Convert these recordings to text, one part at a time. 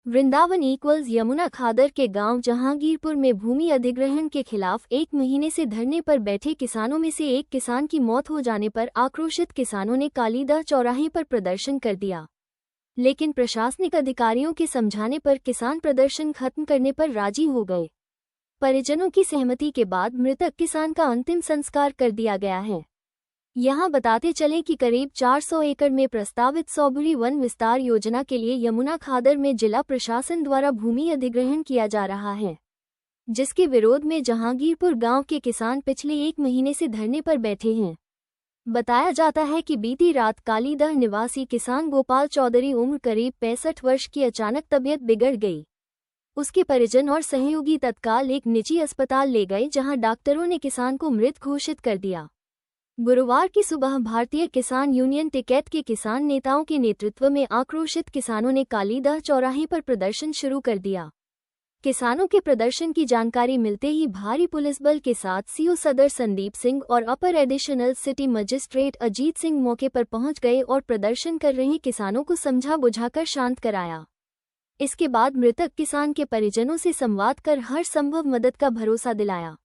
Vrindavan equals Yamuna खादर के गांव जहांगीरपुर में भूमि अधिग्रहण के खिलाफ 1 महीने से धरने पर बैठे किसानों में से एक किसान की मौत हो जाने पर आक्रोशित किसानों ने कालीदह चौराहे पर प्रदर्शन कर दिया। लेकिन प्रशासनिक अधिकारियों के समझाने पर किसान प्रदर्शन खत्म करने पर राजी हो गए। परिजनों की सहमति के बाद मृतक किसान का अंतिम संस्कार कर दिया गया है। यहाँ बताते चलें कि करीब 400 एकड़ में प्रस्तावित सौबुरी वन विस्तार योजना के लिए यमुना खादर में जिला प्रशासन द्वारा भूमि अधिग्रहण किया जा रहा है, जिसके विरोध में जहांगीरपुर गांव के किसान पिछले 1 महीने से धरने पर बैठे हैं। बताया जाता है कि बीती रात कालीदह निवासी किसान गोपाल चौधरी उम्र करीब 65 वर्ष की अचानक तबीयत बिगड़ गई। उसके परिजन और सहयोगी तत्काल एक निजी अस्पताल ले गए, जहां डॉक्टरों ने किसान को मृत घोषित कर दिया। गुरुवार की सुबह भारतीय किसान यूनियन टिकैत के किसान नेताओं के नेतृत्व में आक्रोशित किसानों ने कालीदह चौराहे पर प्रदर्शन शुरू कर दिया। किसानों के प्रदर्शन की जानकारी मिलते ही भारी पुलिस बल के साथ सीओ सदर संदीप सिंह और अपर additional city magistrate Ajit Singh मौके पर पहुंच गए और प्रदर्शन कर रहे किसानों को समझा बुझाकर शांत कराया। इसके बाद मृतक किसान के परिजनों से संवाद कर हर संभव मदद का भरोसा दिलाया।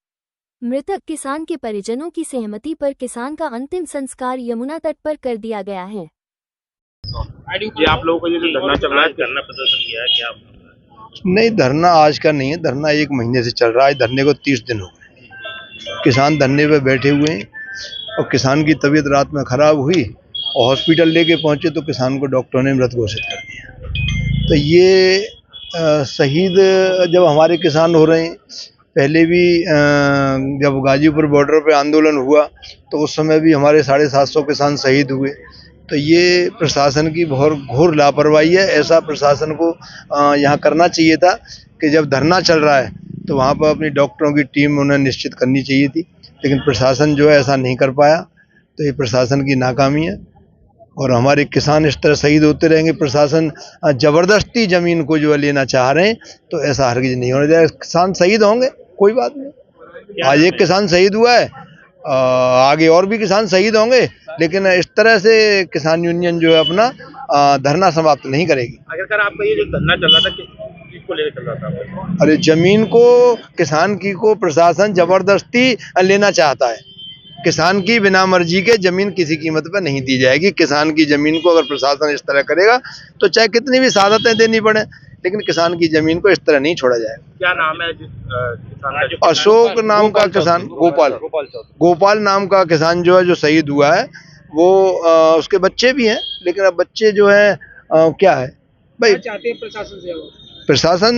मृतक किसान के परिजनों की सहमति पर किसान का अंतिम संस्कार यमुना तट पर कर दिया गया है। ये आप लोगों को ये जो धरना चल रहा है, धरना प्रदर्शन किया है क्या? नहीं, धरना आज का नहीं है, धरना 1 महीने से चल रहा है। धरने को 30 दिन हो गए। किसान धरने पे बैठे हुए हैं और किसान की तबीयत रात में खराब हुई और हॉस्पिटल लेके पहुंचे तो किसान को डॉक्टर ने मृत घोषित कर दिया। तो ये शहीद जब हमारे किसान हो रहे हैं, पहले भी जब गाजीपुर बॉर्डर पे आंदोलन हुआ तो उस समय भी हमारे 750 किसान शहीद हुए। तो ये प्रशासन की बहुत घोर लापरवाही है। ऐसा प्रशासन को यहाँ करना चाहिए था कि जब धरना चल रहा है तो वहाँ पर अपनी डॉक्टरों की टीम उन्हें निश्चित करनी चाहिए थी, लेकिन प्रशासन जो है ऐसा नहीं कर पाया। तो ये प्रशासन की नाकामी है और हमारे किसान इस तरह शहीद होते रहेंगे। प्रशासन ज़बरदस्ती ज़मीन को जो है लेना चाह रहे हैं, तो ऐसा हरगिज़ नहीं होना चाहिए। किसान शहीद होंगे, कोई बात नहीं। आज एक किसान शहीद हुआ है, आगे और भी किसान शहीद होंगे, लेकिन इस तरह से किसान यूनियन जो है अपना धरना समाप्त नहीं करेगी। अगर आपका ये जो धरना चल रहा था, किसको लेकर चल रहा था? अरे जमीन को, किसान की को प्रशासन जबरदस्ती लेना चाहता है। किसान की बिना मर्जी के जमीन किसी कीमत पर नहीं दी जाएगी। किसान की जमीन को अगर प्रशासन इस तरह करेगा तो चाहे कितनी भी शहादतें देनी पड़े, लेकिन किसान की जमीन को इस तरह नहीं छोड़ा जाएगा। क्या नाम है जिस किसान का? अशोक नाम का किसान, गोपाल नाम का किसान जो है, जो शहीद हुआ है, वो उसके बच्चे भी हैं, लेकिन अब बच्चे जो है क्या है भाई, चाहते हैं प्रशासन से? प्रशासन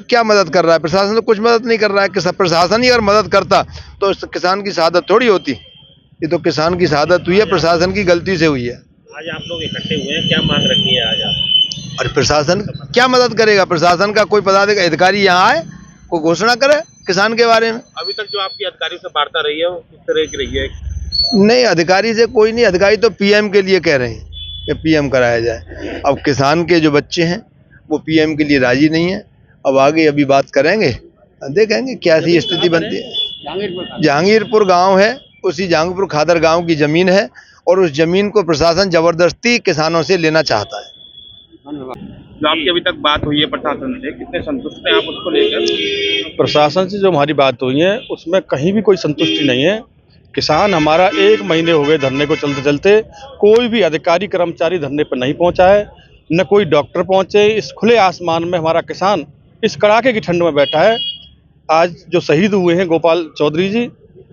क्या मदद कर रहा है? प्रशासन तो कुछ मदद नहीं कर रहा है। प्रशासन ही अगर मदद करता तो किसान की शहादत थोड़ी होती। ये तो किसान की शहादत हुई है, प्रशासन की गलती से हुई है। आज आप लोग इकट्ठे हुए हैं, क्या मांग रखी है आज आप? और प्रशासन क्या मदद करेगा? प्रशासन का कोई पदाधिकारी यहाँ आए, कोई घोषणा करे किसान के बारे में। अभी तक जो आपकी अधिकारियों से वार्ता रही है वो किस तरह की रही है? नहीं, अधिकारी से कोई नहीं। अधिकारी तो पीएम के लिए कह रहे हैं कि पीएम कराया जाए। अब किसान के जो बच्चे हैं वो पीएम के लिए राजी नहीं है। अब आगे अभी बात करेंगे, देखेंगे क्या सी स्थिति बनती है। जहांगीरपुर गांव है, उसी जहांगीरपुर खादर गांव की जमीन है और उस जमीन को प्रशासन जबरदस्ती किसानों से लेना चाहता है। जो आपकी अभी तक बात हुई है प्रशासन से, कितने संतुष्ट हैं आप उसको लेकर? प्रशासन से जो हमारी बात हुई है उसमें कहीं भी कोई संतुष्टि नहीं है। किसान हमारा 1 महीने हो गए धरने को चलते चलते, कोई भी अधिकारी कर्मचारी धरने पर नहीं पहुंचा है, न कोई डॉक्टर पहुंचे। इस खुले आसमान में हमारा किसान इस कड़ाके की ठंड में बैठा है। आज जो शहीद हुए हैं गोपाल चौधरी जी,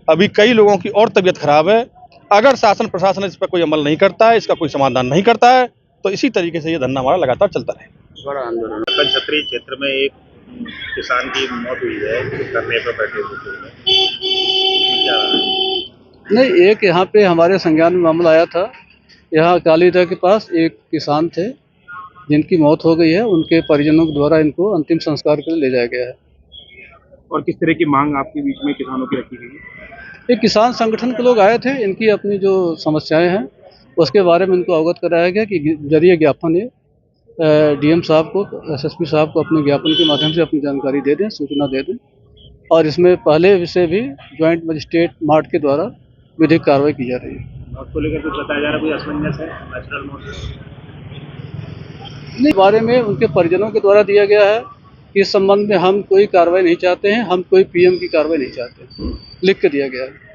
अभी कई लोगों की और तबीयत खराब है। अगर शासन प्रशासन इस पर कोई अमल नहीं करता है, इसका कोई समाधान नहीं करता है, तो इसी तरीके से ये धरना हमारा लगातार चलता रहे। बड़ा आंदोलन छतरी क्षेत्र में एक किसान की मौत हुई है, धरने पर बैठे हुए। नहीं, एक यहाँ पे हमारे संज्ञान में मामला आया था। यहाँ कालीदह के पास एक किसान थे जिनकी मौत हो गई है। उनके परिजनों के द्वारा इनको अंतिम संस्कार के लिए ले जाया गया है। और किस तरह की मांग आपके बीच में किसानों की रखी गई है? एक किसान संगठन के लोग आए थे, इनकी अपनी जो समस्याएं हैं उसके बारे में इनको अवगत कराया गया कि जरिए ज्ञापन है डीएम साहब को, एसएसपी साहब को अपने ज्ञापन के माध्यम से अपनी जानकारी दे दें, सूचना दे दें। और इसमें पहले से भी ज्वाइंट मजिस्ट्रेट मार्ट के द्वारा विधिक कार्रवाई की जा रही है। मौत को लेकर कुछ बताया जा रहा है? कोई असमंजस है? नेचुरल मौत? इस बारे में उनके परिजनों के द्वारा दिया गया है कि इस संबंध में हम कोई कार्रवाई नहीं चाहते हैं, हम कोई पीएम की कार्रवाई नहीं चाहते हैं, लिख के दिया गया है।